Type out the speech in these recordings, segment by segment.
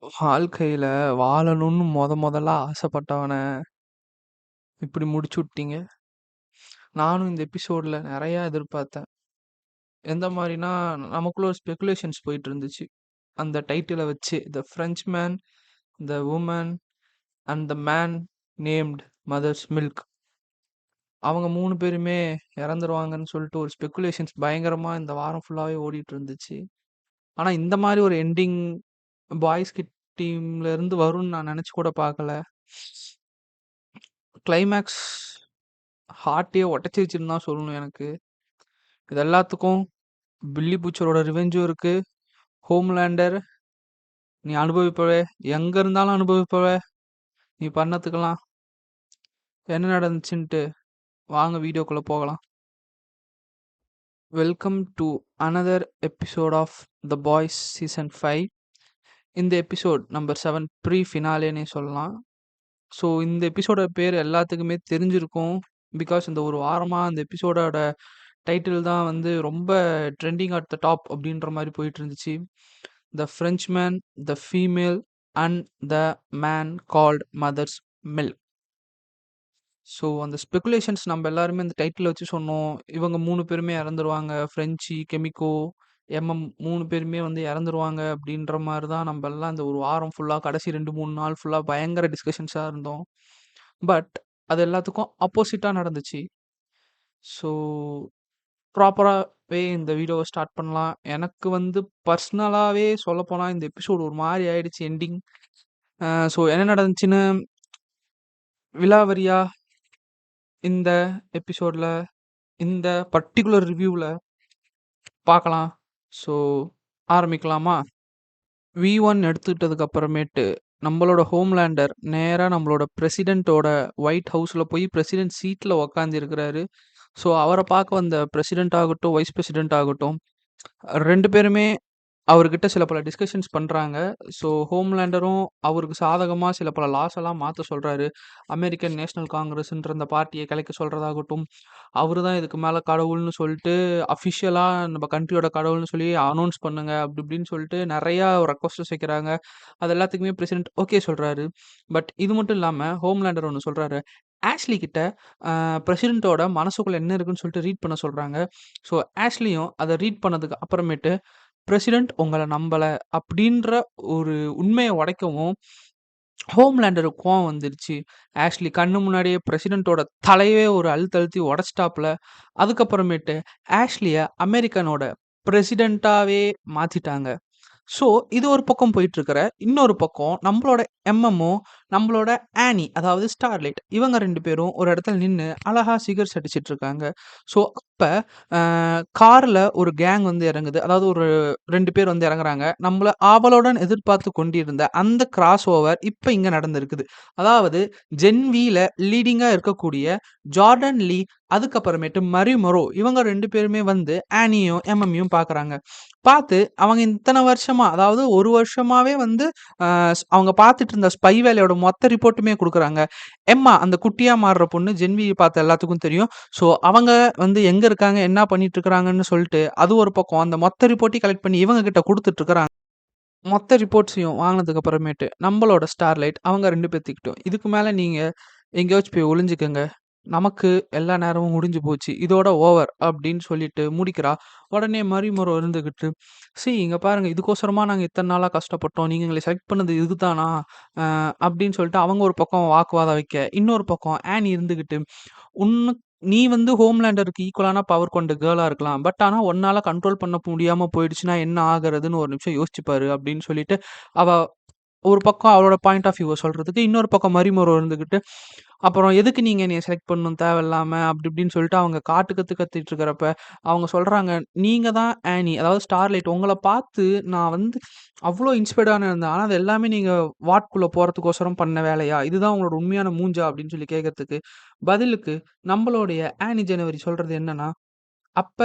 வாழ்க்கையில வாழணும்னு மொதல்ல ஆசைப்பட்டவன இப்படி முடிச்சு விட்டீங்க. நானும் இந்த எபிசோட்ல நெறையா எதிர்பார்த்தேன். எந்த மாரின்னா, நமக்குள்ள ஒரு ஸ்பெகுலேஷன்ஸ் போயிட்டு இருந்துச்சு. அந்த டைட்டில வச்சு "the Frenchman, the woman and the man named mother's milk." அவங்க 3 பேருமே இறந்துருவாங்கன்னு சொல்லிட்டு ஒரு ஸ்பெகுலேஷன்ஸ் பயங்கரமா இந்த வாரம் ஃபுல்லாவே ஓடிட்டு இருந்துச்சு. ஆனா இந்த மாரி ஒரு எண்டிங் பாய்ஸ் டீம்ல இருந்து வரும்னு நான் நெனச்சு கூட பார்க்கல. கிளைமேக்ஸ் ஹார்ட்டயே உடைச்சு வச்சுருன்னு தான் சொல்லணும் எனக்கு. இது எல்லாத்துக்கும் பில்லி பூச்சரோட ரிவெஞ்சும் இருக்கு. ஹோம்லேண்டர் நீ அனுபவிப்பவே, எங்க இருந்தாலும் அனுபவிப்பவ நீ பண்ணதுக்கெல்லாம். என்ன நடந்துச்சுன்ட்டு வாங்க வீடியோக்குள்ள போகலாம். Welcome to another episode of the boys season 5. இந்த எபிசோட் நம்பர் 7 ப்ரீ ஃபினாலேனே சொல்லலாம். ஸோ இந்த எபிசோட பேர் எல்லாத்துக்குமே தெரிஞ்சிருக்கும். பிகாஸ் இந்த ஒரு வாரமா அந்த எபிசோடோட டைட்டில் தான் வந்து ரொம்ப ட்ரெண்டிங் அட் த டாப் அப்படின்ற மாதிரி போயிட்டு இருந்துச்சு. The Frenchman, the female and the man called mother's milk. So அந்த ஸ்பெகுலேஷன்ஸ் நம்ம எல்லாருமே அந்த டைட்டில் வச்சு சொன்னோம். இவங்க 3 பேருமே இறந்துருவாங்க. ஃப்ரெஞ்சி, கெமிக்கோ, எம்எம் 3 பேருமே வந்து இறந்துருவாங்க அப்படின்ற மாதிரி தான் நம்ம எல்லாம் இந்த ஒரு வாரம் ஃபுல்லாக கடைசி 2-3 நாள் ஃபுல்லாக பயங்கர டிஸ்கஷன்ஸாக இருந்தோம். பட் அது எல்லாத்துக்கும் அப்போசிட்டாக நடந்துச்சு. ஸோ ப்ராப்பராகவே இந்த வீடியோவை ஸ்டார்ட் பண்ணலாம். எனக்கு வந்து பர்சனலாகவே சொல்லப்போனால் இந்த எபிசோடு ஒரு மாதிரி ஆயிடுச்சு எண்டிங். ஸோ என்ன நடந்துச்சுன்னு விலாவரியா இந்த எபிசோடில் இந்த பர்டிகுலர் ரிவ்யூவில் பார்க்கலாம். ஸோ ஆரம்பிக்கலாமா? V1 எடுத்துக்கிட்டதுக்கு அப்புறமேட்டு நம்மளோட ஹோம்லேண்டர் நேராக நம்மளோட பிரசிடெண்ட்டோட ஒயிட் ஹவுஸில் போய் பிரசிடெண்ட் சீட்டில் உக்காந்துருக்கிறாரு. ஸோ அவரை பார்க்க வந்த பிரசிடெண்ட் ஆகட்டும், வைஸ் பிரசிடெண்ட் ஆகட்டும், 2 பேருமே அவர்கிட்ட சில பல டிஸ்கஷன்ஸ் பண்ணுறாங்க. ஸோ ஹோம்லேண்டரும் அவருக்கு சாதகமாக சில பல லாஸ் எல்லாம் மாற்ற சொல்கிறாரு. அமெரிக்கன் நேஷனல் காங்கிரஸ்ன்ற அந்த பார்ட்டியை கலைக்க சொல்கிறதாகட்டும், அவரு தான் இதுக்கு மேலே கடவுள்னு சொல்லிட்டு அஃபிஷியலாக நம்ம கண்ட்ரியோட கடவுள்னு சொல்லி அனௌன்ஸ் பண்ணுங்க அப்படி இப்படின்னு சொல்லிட்டு நிறையா ரெக்வஸ்ட்ஸ் வைக்கிறாங்க. அது எல்லாத்துக்குமே பிரசிடென்ட் ஓகே சொல்கிறாரு. பட் இது மட்டும் இல்லாமல் ஹோம்லேண்டர் ஒன்று சொல்கிறாரு. ஆஷ்லி கிட்ட பிரசிடெண்ட்டோட மனசுக்குள்ளே என்ன இருக்குன்னு சொல்லிட்டு ரீட் பண்ண சொல்கிறாங்க. ஸோ ஆஷ்லியும் அதை ரீட் பண்ணதுக்கு அப்புறமேட்டு பிரசிடெண்ட் உங்கள நம்பல அப்படின்ற ஒரு உண்மைய உடைக்கவும், ஹோம்லேண்டருக்கு கோவம் வந்துருச்சு. ஆஷ்லி கண்ணு முன்னாடியே பிரசிடெண்ட்டோட தலையவே ஒரு அழுத்த அழுத்தி உடைச்சிட்டாப்புல. அதுக்கப்புறமேட்டு ஆஷ்லிய அமெரிக்கனோட பிரசிடெண்ட்டாவே மாத்திட்டாங்க. ஸோ இது ஒரு பக்கம் போயிட்டுருக்கிற, இன்னொரு பக்கம் நம்மளோட எம்எம்மும், நம்மளோட ஆனி அதாவது ஸ்டார்லைட் இவங்க 2 பேரும் ஒரு இடத்துல நின்னு அழகா சிகரெட்ஸ் அடிச்சிட்டு இருக்காங்க. ஸோ அப்ப கார்ல ஒரு கேங் வந்து இறங்குது. அதாவது ஒரு 2 பேர் வந்து இறங்குறாங்க. நம்மள ஆவலுடன் எதிர்பார்த்து கொண்டிருந்த அந்த கிராஸ் ஓவர் இப்ப இங்க நடந்திருக்குது. அதாவது ஜென் வில லீடிங்கா இருக்கக்கூடிய ஜார்டன் லீ, அதுக்கப்புறமேட்டு மரி மொரோ இவங்க 2 பேருமே வந்து ஆனியும், எம்எம்மையும் பார்க்குறாங்க. பார்த்து அவங்க இத்தன வருஷமா அதாவது 1 வருஷமாவே வந்து அ அவங்க பார்த்துட்டு இருந்த ஸ்பை வேலையோட மொத்த ரிப்போர்ட்டுமே குடுக்குறாங்க. எம்மா அந்த குட்டியா மாறுற பொண்ணு ஜென்வி பார்த்த எல்லாத்துக்கும் தெரியும். ஸோ அவங்க வந்து எங்க இருக்காங்க, என்ன பண்ணிட்டு இருக்கிறாங்கன்னு சொல்லிட்டு அது ஒரு பக்கம் அந்த மொத்த ரிப்போர்ட்டையும் கலெக்ட் பண்ணி இவங்க கிட்ட குடுத்துட்டு இருக்கிறாங்க. மொத்த ரிப்போர்ட்ஸையும் வாங்குனதுக்கு அப்புறமேட்டு நம்மளோட ஸ்டார்லைட் அவங்க 2 பேத்துக்கிட்டும் இதுக்கு மேல நீங்க எங்கேயாச்சும் போய் ஒளிஞ்சுக்கங்க. நமக்கு எல்லா நேரமும் முடிஞ்சு போச்சு. இதோட ஓவர் அப்படின்னு சொல்லிட்டு முடிக்கிறா. உடனே மறுமுறை இருந்துகிட்டு, இங்க பாருங்க இதுக்கோசரமா நாங்க இத்தன நாளா கஷ்டப்பட்டோம். நீங்க எங்கள செலக்ட் பண்ணது இதுதானா? அப்படின்னு சொல்லிட்டு அவங்க ஒரு பக்கம் வாக்குவாதம் வைக்க, இன்னொரு பக்கம் ஆனி இருந்துகிட்டு, உன்னு நீ வந்து ஹோம்லேண்டருக்கு ஈக்குவலான பவர் கொண்ட கேர்ளா இருக்கலாம். பட் ஆனா உன்னால கண்ட்ரோல் பண்ண முடியாம போயிடுச்சுன்னா என்ன ஆகுறதுன்னு ஒரு நிமிஷம் யோசிச்சு பாரு அப்படின்னு சொல்லிட்டு, அவ ஒரு பக்கம் அவளோட பாயிண்ட் ஆஃப் வியூவ சொல்றதுக்கு, இன்னொரு பக்கம் மரிமுறை இருந்துகிட்டு, அப்புறம் எதுக்கு நீங்க என்னைய செலக்ட் பண்ணணும் தேவையில்லாம அப்படி இப்படின்னு சொல்லிட்டு அவங்க காட்டு கத்து கத்திட்டு இருக்கிறப்ப, அவங்க சொல்றாங்க, "நீங்க தான் ஆனி அதாவது ஸ்டார்லைட் உங்கள பார்த்து நான் வந்து அவ்ளோ இன்ஸ்பயர்டான இருந்தேன். ஆனா அது எல்லாமே நீங்க வாட்குள்ள போறதுக்கோசரம் பண்ண வேலையா? இதுதான் உங்களோட உண்மையான மூஞ்சா?" அப்படின்னு சொல்லி கேட்கறதுக்கு, பதிலுக்கு நம்மளுடைய ஆனி ஜனவரி சொல்றது என்னன்னா, "அப்ப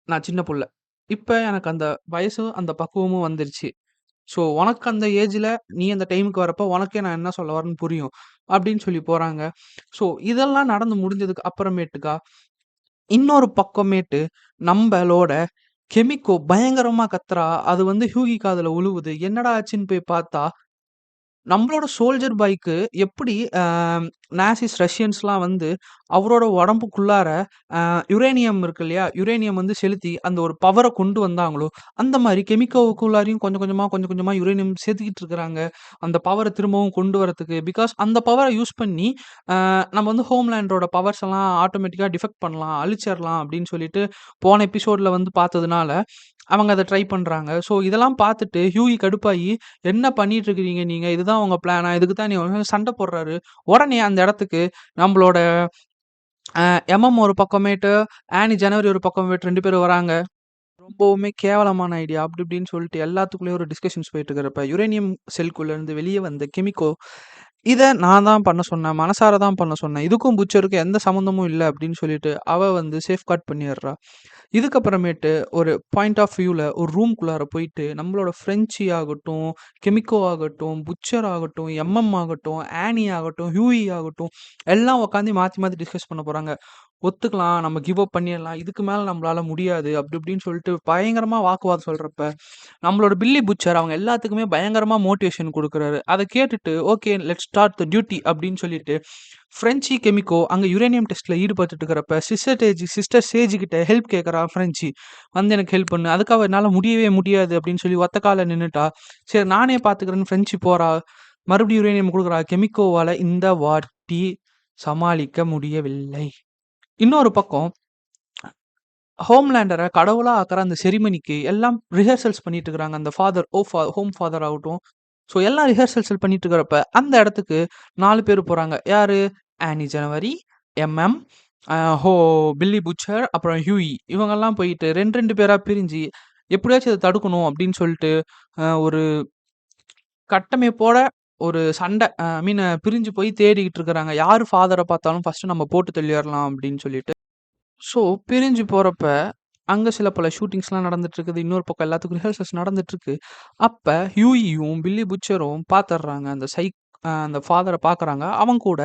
நான் சின்ன புள்ள. இப்ப எனக்கு அந்த வயசும், அந்த பக்குவமும் வந்துருச்சு. ஸோ, உனக்கு அந்த ஏஜ்ல நீ அந்த டைமுக்கு வரப்போ உனக்கே நான் என்ன சொல்ல வரேன்னு புரியும்." அப்படின்னு சொல்லி போறாங்க. ஸோ, இதெல்லாம் நடந்து முடிஞ்சதுக்கு அப்புறமேட்டுக்கா, இன்னொரு பக்கமேட்டு நம்பளோட கெமிக்கோ பயங்கரமா கத்துறா. அது வந்து ஹியூகி காதுல விழுவுது. என்னடா ஆச்சுன்னு போய் பார்த்தா, நம்மளோட சோல்ஜர் பாய்க்கு எப்படி நாசிஸ், ரஷ்யன்ஸ்லாம் வந்து அவரோட உடம்புக்குள்ளார யுரேனியம் இருக்கு இல்லையா? யுரேனியம் வந்து செலுத்தி அந்த ஒரு பவர கொண்டு வந்தாங்களோ, அந்த மாரி கெமிக்கோவுக்குள்ளாரையும் கொஞ்சம் கொஞ்சமா யுரேனியம் சேர்த்துக்கிட்டு இருக்கிறாங்க. அந்த பவர திரும்பவும் கொண்டு வரதுக்கு. பிகாஸ் அந்த பவர யூஸ் பண்ணி நம்ம வந்து ஹோம்லேண்டோட பவர்ஸ் எல்லாம் ஆட்டோமேட்டிக்கா டிஃபெக்ட் பண்ணலாம், அழிச்சிறலாம் அப்படின்னு சொல்லிட்டு போன எபிசோட்ல வந்து பார்த்ததுனால, அவங்க அத ட்ரை பண்றாங்க. ஸோ இதெல்லாம் பார்த்துட்டு ஹியூயி கடுப்பாயி, "என்ன பண்ணிட்டு இருக்கிறீங்க நீங்க? இதுதான் உங்க பிளானா? இதுக்கு தான் நீ" சண்ட போடுறாரு. உடனே அந்த இடத்துக்கு நம்பளோட எம்எம் ஒரு பக்கமேட்டு, ஆனி ஜனவரி ஒரு பக்கமேட்டு 2 பேரும் வராங்க. ரொம்பவுமே கேவலமான ஐடியா. அப்படி இப்படின்னு சொல்லிட்டு எல்லாத்துக்குள்ளயும் ஒரு டிஸ்கஷன்ஸ் போயிட்டு இருக்கிறப்ப, யுரேனியம் செல்குள்ள இருந்து வெளிய வந்த கெமிக்கோ, "இத நான் தான் பண்ண சொன்னேன். மனசார தான் பண்ண சொன்னேன். இதுக்கும் புட்சருக்கும் எந்த சம்மந்தமும் இல்ல." அப்படின்னு சொல்லிட்டு அவ வந்து சேஃப்கார்ட் பண்ணிர்றா. இதுக்கப்புறமேட்டு ஒரு பாயிண்ட் ஆஃப் வியூல ஒரு ரூம்குள்ளார போயிட்டு, நம்மளோட ஃப்ரெஞ்சி ஆகட்டும், கெமிக்கோ ஆகட்டும், புட்சர் ஆகட்டும், எம்எம் ஆகட்டும், ஆனி ஆகட்டும், ஹியூயி ஆகட்டும், எல்லாம் உட்காந்து மாத்தி மாத்தி டிஸ்கஸ் பண்ண போறாங்க. ஒத்துக்கலாம். நம்ம கிவ் அப் பண்ணிறலாம். இதுக்கு மேல நம்மளால முடியாது. அப்படி இப்படின்னு சொல்லிட்டு பயங்கரமா வாக்குவாதம் சொல்றப்ப, நம்மளோட பில்லி புட்சர் அவங்க எல்லாத்துக்குமே பயங்கரமா மோட்டிவேஷன் குடுக்குறாரு. அத கேட்டுட்டு, "okay let's start the duty" அப்படின்னு சொல்லிட்டு, ஃப்ரெஞ்சி, கெமிக்கோ அங்க யுரேனியம் டெஸ்ட்ல ஈடுபட்டுட்டு இருக்கிறப்ப, சிஸ்டர் சேஜ் கிட்ட ஹெல்ப் கேட்கறா ஃப்ரெஞ்சி. "வந்து எனக்கு ஹெல்ப் பண்ணு." அதுக்கு அவ, "என்னால முடியவே முடியாது" அப்படின்னு சொல்லி ஒத்த கால்ல நின்னுட்டா. சரி நானே பார்த்துக்கிறேன்னு ஃப்ரெஞ்சி போறா. மறுபடியும் யுரேனியம் குடுக்குறா. கெமிக்கோவால இந்த வாட்டி சமாளிக்க முடியவில்லை. இன்னொரு பக்கம் ஹோம்லேண்டர கடவுளா ஆக்குற அந்த செரிமனிக்கு எல்லாம் ரிஹர்சல்ஸ் பண்ணிட்டு இருக்கிறாங்க. அந்த ஃபாதர் ஹோம் ஃபாதர் ஆகட்டும். ஸோ எல்லாம் ரிஹர்சல்ஸ் பண்ணிட்டு இருக்கிறப்ப, அந்த இடத்துக்கு 4 பேர் போறாங்க. யாரு? ஆனி ஜனவரி, எம்எம், அ ஹோ பில்லி புட்சர், அப்புறம் ஹியூயி. இவங்கெல்லாம் போயிட்டு 2, 2 பேரா பிரிஞ்சு, எப்படியாச்சும் இத தடுக்கணும் அப்படின்னு சொல்லிட்டு, ஒரு கட்டமைப்போட ஒரு சண்ட ஐ மீன் பிரிஞ்சு போய் தேடிக்கிட்டு இருக்கிறாங்க. யாரு ஃபாதர பார்த்தாலும் ஃபர்ஸ்ட்டு நம்ம போட்டு தள்ளிறலாம் அப்படின்னு சொல்லிட்டு. ஸோ, பிரிஞ்சு போறப்ப, அங்க சில பல ஷூட்டிங்ஸ்லாம் நடந்துட்டுருக்குது. இன்னொரு பக்கம் எல்லாத்துக்கும் ரிஹர்சல்ஸ் நடந்துட்டுருக்கு. அப்ப ஹியூயியும், பில்லி புட்சரும் பாத்துர்றாங்க. அந்த ஃபாதர பாக்குறாங்க. அவன் கூட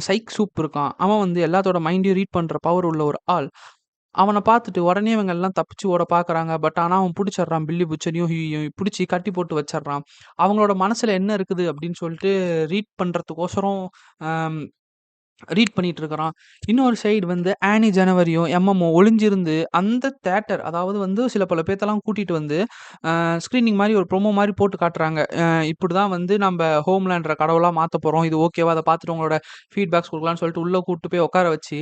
சைக் சூப் இருக்கான். அவன் வந்து எல்லாத்தோட மைண்டையும் ரீட் பண்ற பவர் உள்ள ஒரு ஆள். அவன பாத்துட்டு உடனே இவங்க எல்லாம் தப்பிச்சு ஓட பாக்குறாங்க. பட் ஆனா அவன் புடிச்சர்றான். பில்லி புட்சரையும், ஹியூயியும் புடிச்சு கட்டி போட்டு வச்சர்றான். அவங்களோட மனசுல என்ன இருக்குது அப்படின்னு சொல்லிட்டு ரீட் பண்றதுக்கோசரம் அ ரீட் பண்ணிட்டு இருக்கிறான். இன்னொரு சைடு வந்து ஆனி ஜனவரியும், எம்எம்ஓ ஒளிஞ்சிருந்து அந்த தியேட்டர் அதாவது வந்து சில பல பேத்தெல்லாம் கூட்டிட்டு வந்து ஸ்க்ரீனிங் மாரி ஒரு ப்ரோமோ மாரி போட்டு காட்டுறாங்க. இப்படிதான் வந்து நம்ப ஹோம்லேண்டர கடவுளா மாத்தப் போறோம். இது ஓகேவா? அத பார்த்துட்டு உங்களோட ஃபீட்பேக்ஸ் குடுக்கலாம்னு சொல்லிட்டு உள்ள கூட்டு போய் உட்கார வச்சு,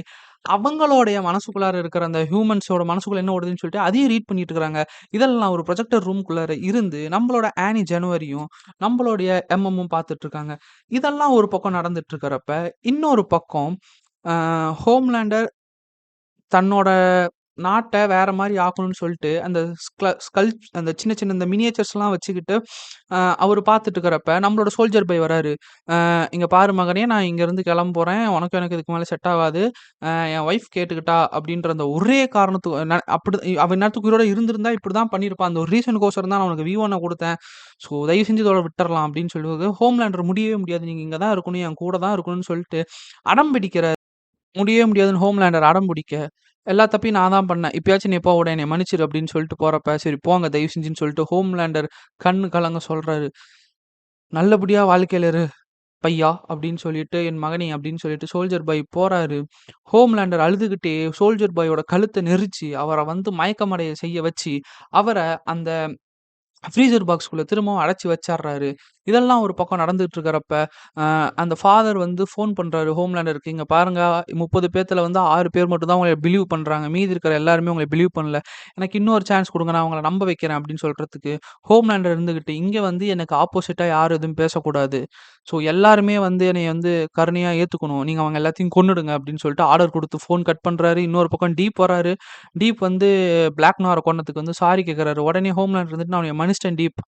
அவங்களுடைய மனசுக்குள்ளார இருக்கிற அந்த ஹியூமன்ஸோட மனசுக்குள்ள என்ன ஓடுதுன்னு சொல்லிட்டு அதையும் ரீட் பண்ணிட்டு இருக்கிறாங்க. இதெல்லாம் ஒரு ப்ரொஜெக்டர் ரூம்குள்ளார இருந்து நம்மளோட ஆனி ஜனவரியும், நம்மளுடைய எம்எம்மும் பார்த்துட்டு இருக்காங்க. இதெல்லாம் ஒரு பக்கம் நடந்துட்டு இருக்கிறப்ப, இன்னொரு பக்கம் அ ஹோம்லேண்டர் தன்னோட நாட்ட வேற மாரி ஆக்கணும்னு சொல்ட்டு, அந்த ஸ்கல் அந்த சின்ன சின்ன இந்த மினியேச்சர்ஸ்லாம் வச்சுக்கிட்டு, அவரு பார்த்துட்டு இருக்கிறப்ப, நம்மளோட சோல்ஜர் பாய் வராரு. "இங்க பாரு மகனே, நான் இங்கருந்து கிளம்பப்போறேன். உனக்கும் எனக்கு இதுக்கு மேல செட் ஆகாது. என் ஒய்ஃப் கேட்டுக்கிட்டா" அப்படின்ற அந்த ஒரே காரணத்துக்கு அவ இந்நேரத்துக்கு உயிரோட இருந்திருந்தா இப்படிதான் பண்ணியிருப்பான். அந்த ஒரு ரீசனுக்கோசரம் தான் நான் உனக்கு V1 குடுத்தேன். ஸோ தயவு செஞ்சு இதோட விட்டுறலாம் அப்படின்னு சொல்லும்போது, ஹோம்லேண்டர் முடியவே முடியாது. நீங்க இங்க தான் இருக்கணும். என் கூட தான் இருக்கணும்னு சொல்ட்டு அடம் பிடிக்கிறாரு. முடியவே முடியாதுன்னு ஹோம்லேண்டர் அடம் பிடிக்க, எல்லா தப்பையும் நான் தான் பண்ணேன். இப்பயாச்சும் நீ எப்போ விட என்னைய மன்னிச்சிரு அப்படின்னு சொல்லிட்டு போறப்ப, சரி போங்க தயவு செஞ்சுன்னு சொல்லிட்டு ஹோம்லேண்டர் கண்ணு கலங்க சொல்றாரு. நல்லபடியா வாழ்க்கையில இரு பையா அப்படின்னு சொல்லிட்டு, என் மகனே அப்படின்னு சொல்லிட்டு சோல்ஜர் பாய் போறாரு. ஹோம்லேண்டர் அழுதுகிட்டே சோல்ஜர் பாயோட கழுத்த நெரிச்சு, அவர வந்து மயக்கமடைய செய்ய வச்சு, அவர அந்த ஃப்ரீசர் பாக்ஸ்குள்ள திரும்பவும் அடைச்சு வச்சர்றாரு. இதெல்லாம் ஒரு பக்கம் நடந்துட்டு இருக்கிறப்ப, அந்த ஃபாதர் வந்து ஃபோன் பண்றாரு ஹோம்லேண்டருக்கு. "இங்க பாருங்க 30 பேத்துல வந்து 6 பேர் மட்டும் தான் உங்கள பிலீவ் பண்றாங்க. மீதி இருக்கிற எல்லாருமே உங்கள பிலீவ் பண்ணல. எனக்கு இன்னொரு சான்ஸ் குடுங்க. நான் உங்கள நம்ப வைக்கிறேன்" அப்படின்னு சொல்றதுக்கு, ஹோம்லேண்டர் இருந்துகிட்டு, "இங்க வந்து எனக்கு ஆப்போசிட்டா யாரும் எதுவும் பேசக்கூடாது. ஸோ எல்லாருமே வந்து என்னைய வந்து கருணையா ஏத்துக்கணும். நீங்க அவங்க எல்லாத்தையும் கொன்னுடுங்க" அப்படின்னு சொல்லிட்டு ஆர்டர் குடுத்து ஃபோன் கட் பண்றாரு. இன்னொரு பக்கம் டீப் வராரு. டீப் வந்து பிளாக் நார கொன்னதுக்கு வந்து சாரி கேட்கறாரு. உடனே ஹோம்லேண்டர் இருந்துட்டு, "நான் உன்னைய மன்னிச்சிட்டேன் டீப்"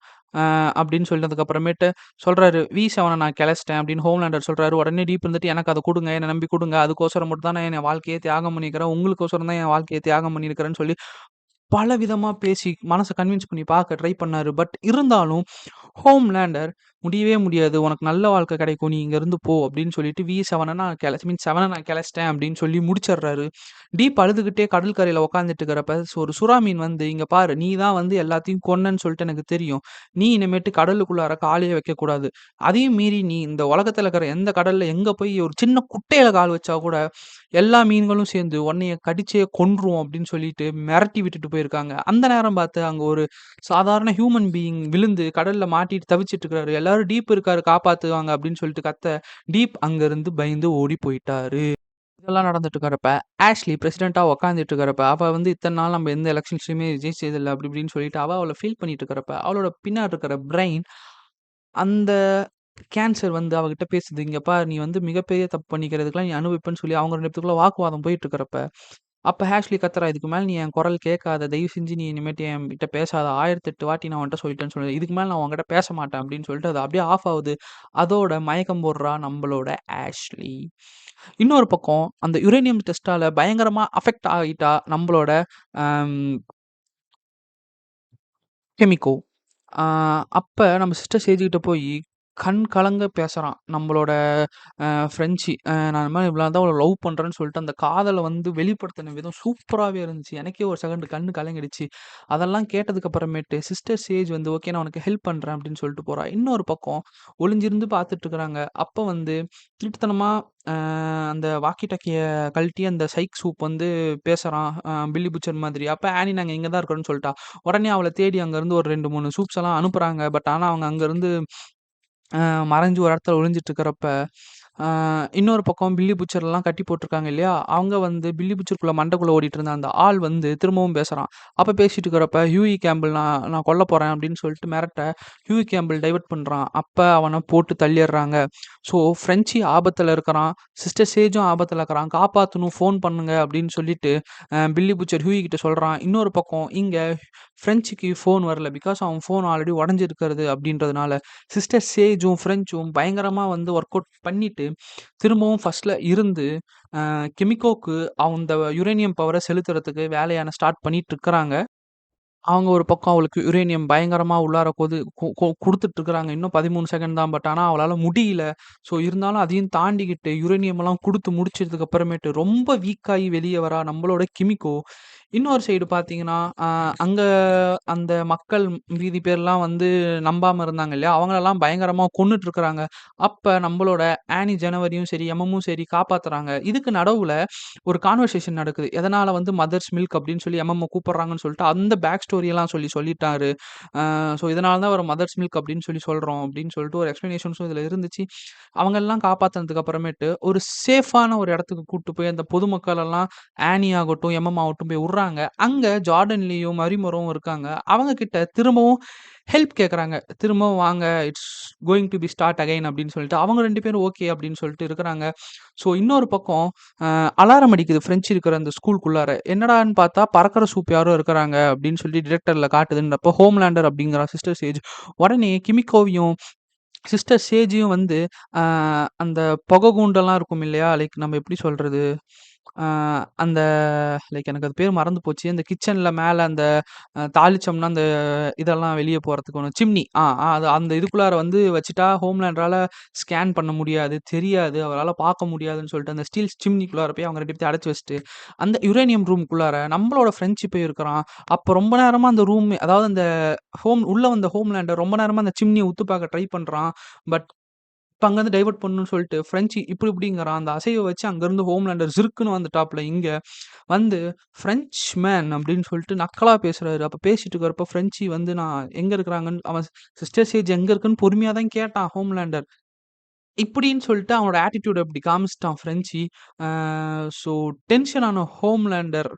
அப்படின்னு சொன்னதுக்கு அப்புறமேட்டு சொல்றாரு, "V7 நான் கிளச்சிட்டேன்" அப்படின்னு ஹோம்லேண்டர் சொல்றாரு. உடனே டீப் இருந்துட்டு, "எனக்கு அத குடுங்க. என்ன நம்பி குடுங்க. அதுக்கோசரம் மட்டும் தான் நான் என் வாழ்க்கையே தியாகம் பண்ணியிருக்கிறேன். உங்களுக்கோசரம் தான் என் வாழ்க்கைய தியாகம் பண்ணியிருக்கிறேன்னு" சொல்லி பல விதமா பேசி மனச கன்வின்ஸ் பண்ணி பார்க்க ட்ரை பண்ணாரு. பட் இருந்தாலும் ஹோம்லேண்டர் முடியவே முடியாது. உனக்கு நல்ல வாழ்க்கை கிடைக்கும். நீ இங்கேருந்து போ அப்படின்னு சொல்லிட்டு V7 நான் மீன் 7 நான் கிளச்சிட்டேன் அப்படின்னு சொல்லி முடிச்சிடுறாரு. டீப் அழுதுகிட்டே கடல் கரையில உட்காந்துட்டு இருக்கிறப்ப, ஒரு சுறா மீன் வந்து, "இங்க பாரு, நீ தான் வந்து எல்லாத்தையும் கொன்னன்னு சொல்லிட்டு எனக்கு தெரியும். நீ இனிமேட்டு கடலுக்குள்ளார காலே வைக்கக்கூடாது. அதையும் மீறி நீ இந்த உலகத்துல இருக்கிற எந்த கடல்ல எங்க போய் ஒரு சின்ன குட்டையில கால் வச்சா கூட, எல்லா மீன்களும் சேர்ந்து உன்னைய கடிச்சே கொன்றும்" அப்படின்னு சொல்லிட்டு மிரட்டி விட்டுட்டு போயிருக்காங்க. அந்த நேரம் பார்த்து அங்க ஒரு சாதாரண ஹியூமன் பீயிங் விழுந்து கடல்ல மாட்டிட்டு தவிச்சிட்டு இருக்காரு. எல்லாரும் டீப் இருக்காரு காப்பாத்துவாங்க அப்படின்னு சொல்லிட்டு கத்த, டீப் அங்கருந்து பயந்து ஓடி போயிட்டாரு. இதெல்லாம் நடந்துட்டு இருக்கிறப்ப, ஆஷ்லி பிரசிடென்ட்டா உட்காந்துட்டு இருக்கிறப்ப, அவ வந்து இத்தன நாள் நம்ம எந்த எலக்ஷன்ஸ்லயுமே ஜெயிச்சதில்ல அப்படி இப்படின்னு சொல்லிட்டு அவள ஃபீல் பண்ணிட்டு இருக்கிறப்ப, அவளோட பின்னாடி இருக்கிற பிரைன் அந்த கேன்சர் வந்து அவகிட்ட பேசுது. "இங்க பாரு, நீ வந்து மிகப்பெரிய தப்பு பண்ணிக்கிறதுக்கெல்லாம் நீ அனுபவிப்பேன்னு" சொல்லி அவங்க 2 பேத்துக்குள்ள வாக்குவாதம் போயிட்டு இருக்கிறப்ப, அப்ப ஹேஷ்லி கத்துறா, "இதுக்கு மேல நீ என் குரல் கேட்காத. தயவு செஞ்சு நீ இனிமேட்டு என்கிட்ட பேசாத. 1008 வாட்டி நான் உன்ட்ட சொல்லிட்டேன்னு சொல்லு. இதுக்கு மேல நான் உன்கிட்ட பேச மாட்டேன்" அப்படின்னு சொல்லிட்டு அது அப்படியே ஆஃப் ஆவுது. அதோட மயக்கம் போடுறா நம்மளோட ஆஷ்லி. இன்னொரு பக்கம் அந்த யுரேனியம் டெஸ்ட்டால பயங்கரமா அஃபெக்ட் ஆயிட்டா நம்மளோட அம் கெமிக்கோ. ஆ அப்ப நம்ம சிஸ்டர் சேஜ் கிட்ட போயி கண் கலங்க பேசுறான். நம்மளோட ஃப்ரெஞ்சி. நான் இந்த மாரி இவ்வளோ தான் அவள லவ் பண்றேன்னு சொல்லிட்டு, அந்த காதல வந்து வெளிப்படுத்தின விதம் சூப்பராவே இருந்துச்சு. எனக்கே ஒரு செகண்ட் கண்ணு கலங்கிடுச்சு. அதெல்லாம் கேட்டதுக்கு அப்புறமேட்டு சிஸ்டர் சேஜ் வந்து, "ஓகே நான் உனக்கு ஹெல்ப் பண்றேன்" அப்படின்னு சொல்லிட்டு போறா. இன்னொரு பக்கம் ஒளிஞ்சிருந்து பார்த்துட்டு இருக்கிறாங்க. அப்ப வந்து திருட்டுத்தனமா அ அந்த வாக்கி டாக்கிய கழட்டி அந்த சைக் சூப் வந்து பேசுறான். பில்லி புச்சர் மாதிரி. அப்ப ஆனி நாங்க இங்க தான் இருக்கிறோம்னு சொல்ட்டா. உடனே அவள தேடி அங்கருந்து ஒரு 2, 3 சூப்ஸ் எல்லாம் அனுப்புறாங்க. பட் ஆனா அவங்க அங்கருந்து அ மறைஞ்சு ஒரு இடத்துல ஒளிஞ்சிட்டு இருக்கிறப்ப, அ இன்னொரு பக்கம் பில்லி புச்சர்லாம் கட்டி போட்டுருக்காங்க இல்லையா? அவங்க வந்து பில்லி புச்சருக்குள்ள மண்டைக்குள்ள ஓடிட்டு இருந்த அந்த ஆள் வந்து திரும்பவும் பேசுறான். அப்ப பேசிட்டு இருக்கிறப்ப, "ஹியூயி கேம்பிள் நான் நான் கொல்லப் போறேன்" அப்படின்னு சொல்லிட்டு மிரட்ட, ஹியூயி கேம்பிள் டைவர்ட் பண்றான். அப்ப அவன போட்டு தள்ளிர்றாங்க. ஸோ ஃப்ரெஞ்சி ஆபத்துல இருக்கிறான். சிஸ்டர் சேஜும் ஆபத்துல இருக்கிறான். "காப்பாத்தணும், ஃபோன் பண்ணுங்க" அப்படின்னு சொல்லிட்டு பில்லி புச்சர் ஹியூயி கிட்ட சொல்றான். இன்னொரு பக்கம் இங்க ஃப்ரெஞ்சுக்கு ஃபோன் வரல. பிகாஸ் அவன் ஃபோன் ஆல்ரெடி உடைஞ்சிருக்கிறது அப்படின்றதுனால, சிஸ்டர் சேஜும், ஃப்ரெஞ்சும் பயங்கரமா வந்து ஒர்க் அவுட் பண்ணிட்டு, திரும்பவும் ஃபர்ஸ்ட்ல இருந்து, கிமிகோக்கு அந்த யுரேனியம் பவர செலுத்துறதுக்கு வேலையான ஸ்டார்ட் பண்ணிட்டு இருக்கறாங்க. அவங்க ஒரு பக்கம் அவளுக்கு யுரேனியம் பயங்கரமா உள்ளார கொது கு கு குடுத்துட்டு இருக்கிறாங்க. இன்னும் 13 செகண்ட் தான். பட் ஆனா அவளால முடியல. ஸோ இருந்தாலும் அதையும் தாண்டிக்கிட்டு யுரேனியம்லாம் குடுத்து முடிச்சதுக்கு அப்புறமேட்டு ரொம்ப வீக் ஆயி வெளிய வரா நம்மளோட கிமிகோ. இன்னொரு சைடு பார்த்தீங்கன்னா, அங்க அந்த மக்கள் மீதி பேர்லாம் வந்து நம்பாம இருந்தாங்க இல்லையா? அவங்களலாம் பயங்கரமா கொன்னுட்டு இருக்கிறாங்க. அப்ப நம்மளோட ஆனி ஜனவரியும் சரி, எம்எம்மும் சரி காப்பாத்துறாங்க. இதுக்கு நடுவுல ஒரு கான்வர்சேஷன் நடக்குது. எதனால வந்து மதர்ஸ் மில்க் அப்படின்னு சொல்லி எம்எம்ம கூப்பிடுறாங்கன்னு சொல்லிட்டு, அந்த பேக் ஸ்டோரி எல்லாம் சொல்லிட்டாரு. ஸோ இதனால தான் அவர மதர்ஸ் மில்க் அப்படின்னு சொல்லி சொல்றோம் அப்படின்னு சொல்லிட்டு ஒரு எக்ஸ்ப்ளனேஷன்ஸும் இதுல இருந்துச்சு. அவங்கெல்லாம் காப்பாத்துனதுக்கு அப்புறமேட்டு, ஒரு சேஃபான ஒரு இடத்துக்கு கூட்டு போய் அந்த பொதுமக்கள் எல்லாம் ஆனி ஆகட்டும், எம்எம் ஆகட்டும் போய் உடுறாங்க. அங்க ஜார்டன்லியும், மரிமோரும் இருக்காங்க. அவங்க கிட்ட திரும்பவும் ஹெல்ப் கேட்கறாங்க. திரும்பவும் வாங்க, it's going to be start again அப்படின்னு சொல்லிட்டு, அவங்க 2 பேரும் ஓகே அப்படின்னு சொல்லிட்டு இருக்கிறாங்க. ஸோ இன்னொரு பக்கம் அ அலாரம் அடிக்குது ஃப்ரெஞ்ச் இருக்கிற அந்த ஸ்கூலுக்குள்ளார. என்னடான்னு பார்த்தா, பறக்கிற சூப் யாரோ இருக்கிறாங்க அப்படின்னு சொல்லி டிடெக்டர்ல காட்டுதுன்றப்போ, ஹோம்லேண்டர் அப்படிங்கிறான் சிஸ்டர் சேஜ். உடனே கிமிக்கோவையும் சிஸ்டர் சேஜியும் வந்து அ அந்த புகை கூண்டெல்லாம் இருக்கும் இல்லையா? லைக் நம்ம எப்படி சொல்றது? அ அந்த லைக் எனக்கு அது பேர் மறந்து போச்சு. அந்த கிச்சன்ல மேல அந்த தாளிச்சோம்னா, அந்த இதெல்லாம் வெளிய போறதுக்கு ஒண்ணு சிம்னி. அது அந்த இதுக்குள்ளார வந்து வச்சுட்டா ஹோம்லேண்டரால ஸ்கேன் பண்ண முடியாது, தெரியாது. அவரால பார்க்க முடியாதுன்னு சொல்லிட்டு, அந்த ஸ்டீல் சிம்னிக்குள்ளார போய் அவங்க 2 பேத்தையும் அடைச்சு வச்சுட்டு, அந்த யுரேனியம் ரூம்க்குள்ளார நம்மளோட ஃப்ரெஞ்சு போய் இருக்கிறான். அப்ப ரொம்ப நேரமா அந்த ரூம் அதாவது அந்த உள்ள வந்த ஹோம்லேண்டர் ரொம்ப நேரமா அந்த சிம்னிய உத்து பார்க்க ட்ரை பண்றான். பட் இப்ப அங்கருந்து டைவர்ட் பண்ணணும்னு சொல்லிட்டு ஃப்ரெஞ்சு இப்டி இப்டிங்கிறான். அந்த அசைவ வச்சு அங்கருந்து ஹோம்லேண்டர் ஜிர்க்குன்னு வந்துட்டாப்ல இங்க. வந்து "ஃப்ரெஞ்ச் மேன்" அப்டின்னு சொல்லிட்டு நக்கலா பேசுறாரு. அப்ப பேசிட்டு இருக்கிறப்ப ஃப்ரெஞ்சி வந்து நான் எங்க இருக்கிறாங்கன்னு அவன் சிஸ்டர் சேஜ் எங்க இருக்குன்னு பொறுமையா தான் கேட்டான் ஹோம்லேண்டர். இப்டின்னு சொல்லிட்டு அவனோட ஆட்டிட்யூட இப்டி காமிச்சுட்டான் ஃப்ரெஞ்சி. ஆ ஸோ டென்ஷன் ஆன ஹோம்லேண்டர்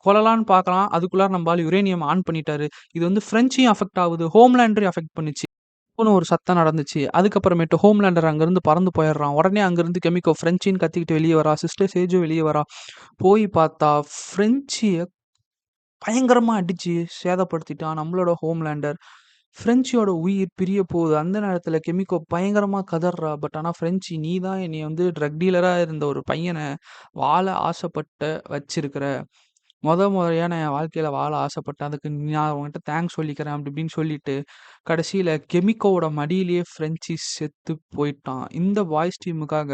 கொல்லலான்னு பார்க்குறான். அதுக்குள்ளார நம்ப ஆளு யுரேனியம் ஆன் பண்ணிட்டாரு. இது வந்து ஃப்ரெஞ்சையும் அஃபெக்ட் ஆவுது. ஹோம்லேண்டரையும் அஃபெக்ட் பண்ணுச்சு. டப்புன்னு ஒரு சத்தம் நடந்துச்சு. அதுக்கப்புறமேட்டு ஹோம்லேண்டர் அங்கருந்து பறந்து போயிடுறான். உடனே அங்கருந்து கெமிக்கோ ஃப்ரெஞ்சின்னு கத்திக்கிட்டு வெளிய வரா. சிஸ்டர் சேஜும் வெளிய வரா. போய் பார்த்தா ஃப்ரெஞ்சிய பயங்கரமா அடிச்சு சேதப்படுத்திட்டான் நம்மளோட ஹோம்லேண்டர். ஃப்ரெஞ்சியோட உயிர் பிரிய போகுது. அந்த நேரத்துல கெமிக்கோ பயங்கரமா கதர்றா. பட் ஆனா ஃப்ரெஞ்சி, "நீ தான் என்னைய வந்து ட்ரக் டீலரா இருந்த ஒரு பையன வாழ ஆசைப்பட்ட வச்சிருக்கிற. முறையா நான் என் வாழ்க்கையில வாழ ஆசைப்பட்டேன். அதுக்கு நான் உன்கிட்ட தேங்க்ஸ் சொல்லிக்கிறேன்." அப்படி இப்படின்னு சொல்லிட்டு, கடைசியில கெமிக்கோவோட மடியிலேயே ஃப்ரெஞ்சி செத்து போயிட்டான். இந்த பாய்ஸ் டீமுக்காக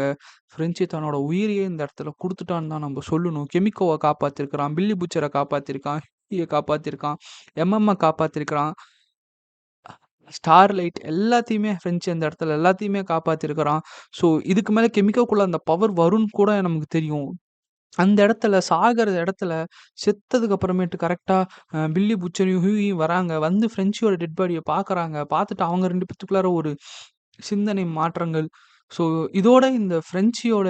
ஃப்ரெஞ்சி தன்னோட உயிரையே இந்த இடத்துல குடுத்துட்டான்னு தான் நம்ப சொல்லணும். கெமிக்கோவ காப்பாத்திருக்கிறான், பில்லி பூச்சர காப்பாத்திருக்கான், ஹியூகிய காப்பாத்திருக்கான், எம்.எம்.அ காப்பாத்திருக்கிறான். ஸ்டார்லைட் எல்லாத்தையுமே ஃப்ரெஞ்ச் அந்த இடத்துல எல்லாத்தையுமே காப்பாத்திருக்கிறான். ஸோ, இதுக்கு மேல கெமிக்கோக்குள்ள அந்த பவர் வரும்னு கூட நமக்கு தெரியும். அந்த இடத்துல சாகுற இடத்துல செத்ததுக்கு அப்புறமேட்டு கரெக்ட்டா பில்லி பூச்சரையும், ஹியூகியும் வராங்க. வந்து ஃப்ரெஞ்சியோட டெட் பாடிய பார்க்குறாங்க. பார்த்துட்டு அவங்க 2 பேத்துக்குள்ளார ஒரு சிந்தனை மாற்றங்கள். ஸோ, இதோட இந்த ஃப்ரெஞ்சியோட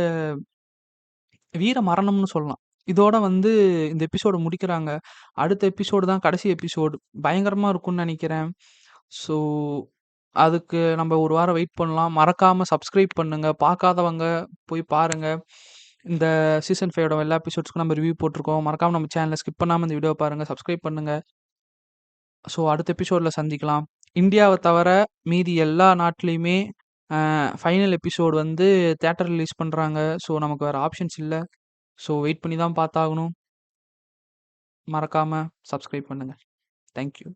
வீர மரணம்னு சொல்லலாம். இதோட வந்து இந்த எபிசோட முடிக்கிறாங்க. அடுத்த எபிசோடு தான் கடைசி எபிசோடு. பயங்கரமா இருக்கும்னு நெனைக்கிறேன். ஸோ, அதுக்கு நம்ம ஒரு வாரம் வெயிட் பண்ணலாம். மறக்காம சப்ஸ்கிரைப் பண்ணுங்க. பார்க்காதவங்க போய் பாருங்க. இந்த சீசன் 5 எல்லா எபிசோட்ஸ்க்கும் நம்ம ரிவ்யூ போட்டிருக்கோம். மறக்காம நம்ம சேனல ஸ்கிப் பண்ணாம இந்த வீடியோவ பாருங்க. சப்ஸ்கிரைப் பண்ணுங்க. ஸோ, அடுத்த எபிசோட்ல சந்திக்கலாம். இந்தியாவ தவிர மீதி எல்லா நாட்டிலயுமே ஃபைனல் எபிசோட் வந்து தியேட்டர் ரிலீஸ் பண்றாங்க. ஸோ, நமக்கு வேற ஆப்ஷன்ஸ் இல்ல. ஸோ, வெயிட் பண்ணி தான் பார்த்தாகணும். மறக்காம சப்ஸ்கிரைப் பண்ணுங்க. Thank you.